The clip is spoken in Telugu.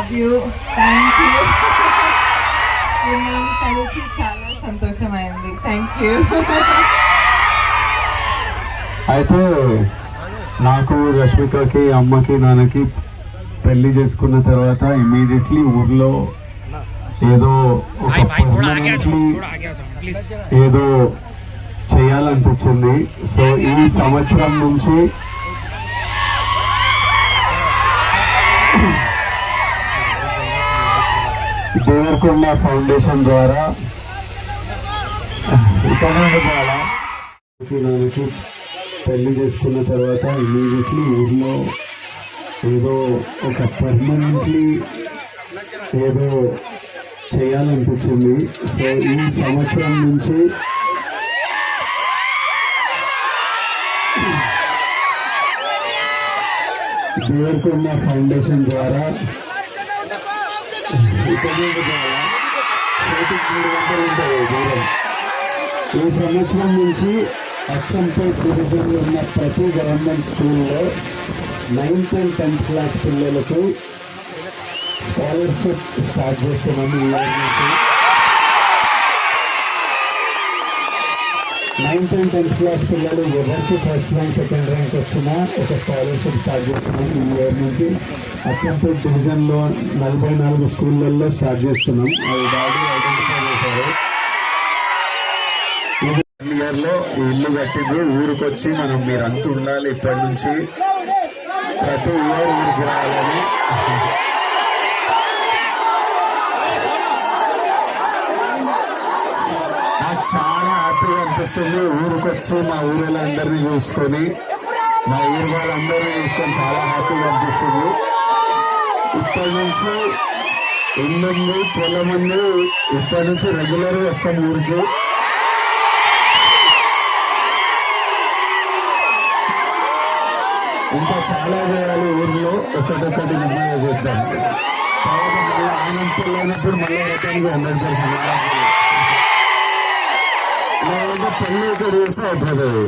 Love you, thank you. మిమ్మల్ని కలిసి చాలా సంతోషమైంది. Thank you. అయితే నాకు రష్మికకి అమ్మకి నాన్నకి పెళ్లి చేసుకున్న తర్వాత ఇమీడియట్లీ ఊర్లో ఏదో ఒక పర్మనెంట్లీ ఏదో చేయాలనిపించింది. సో ఈ సంవత్సరం నుంచి దేవరకొండ ఫౌండేషన్ ద్వారా ఇక్కడ నాన్నకి పెళ్లి చేసుకున్న తర్వాత ఇమీడియట్లీ ఊర్లో ఏదో ఒక పర్మనెంట్లీ ఏదో చేయాలనిపించింది. సో ఈ సంవత్సరం నుంచి దేవరకొండ ఫౌండేషన్ ద్వారా ఈ సంవత్సరం నుంచి అచ్చంపేట్ డివిజన్లో ఉన్న ప్రతి గవర్నమెంట్ స్కూల్లో 9th and 10th క్లాస్ పిల్లలకు స్కాలర్షిప్ స్టార్ట్ చేస్తున్నాము. ఈ ఇయర్ నుంచి 9th and 10th క్లాస్ పిల్లలు ఎవరికి ఫస్ట్ ర్యాంక్ సెకండ్ ర్యాంక్ వచ్చినా ఒక స్కాలర్షిప్ స్టార్ట్ చేస్తున్నాం. ఈ ఇయర్ నుంచి అచ్చంపేట్ డివిజన్లో 44 స్కూళ్ళల్లో స్టార్ట్ చేస్తున్నాం. అవి బాగా ఐడెంటిఫై చేశారు. ఇయర్ లో ఇల్లు కట్టిండ్రు, ఊరికి వచ్చి మనం మీరంతా ఉండాలి, ఇప్పటి నుంచి ప్రతి ఇయర్ ఊరికి రావాలని. నాకు చాలా హ్యాపీగా అనిపిస్తుంది. ఊరికి వచ్చి మా ఊరిళ్ళందరినీ చూసుకొని మా ఊరి వాళ్ళందరినీ చూసుకొని చాలా హ్యాపీగా అనిపిస్తుంది. ఇప్పటి నుంచి ఇల్లుంది, పొలం ఉంది, ఇప్పటి నుంచి రెగ్యులర్గా వస్తాం ఊరికి. ఇంకా చాలా వేయాలి ఊర్లో, ఒకటొక్కటి నిర్ణయం చేద్దాం. తర్వాత మళ్ళీ ఆనందపల్లి అయినప్పుడు మళ్ళీ రకానికి 100% లేదంటే పెళ్లి ఇక్కడ చేస్తే అయిపోతుంది.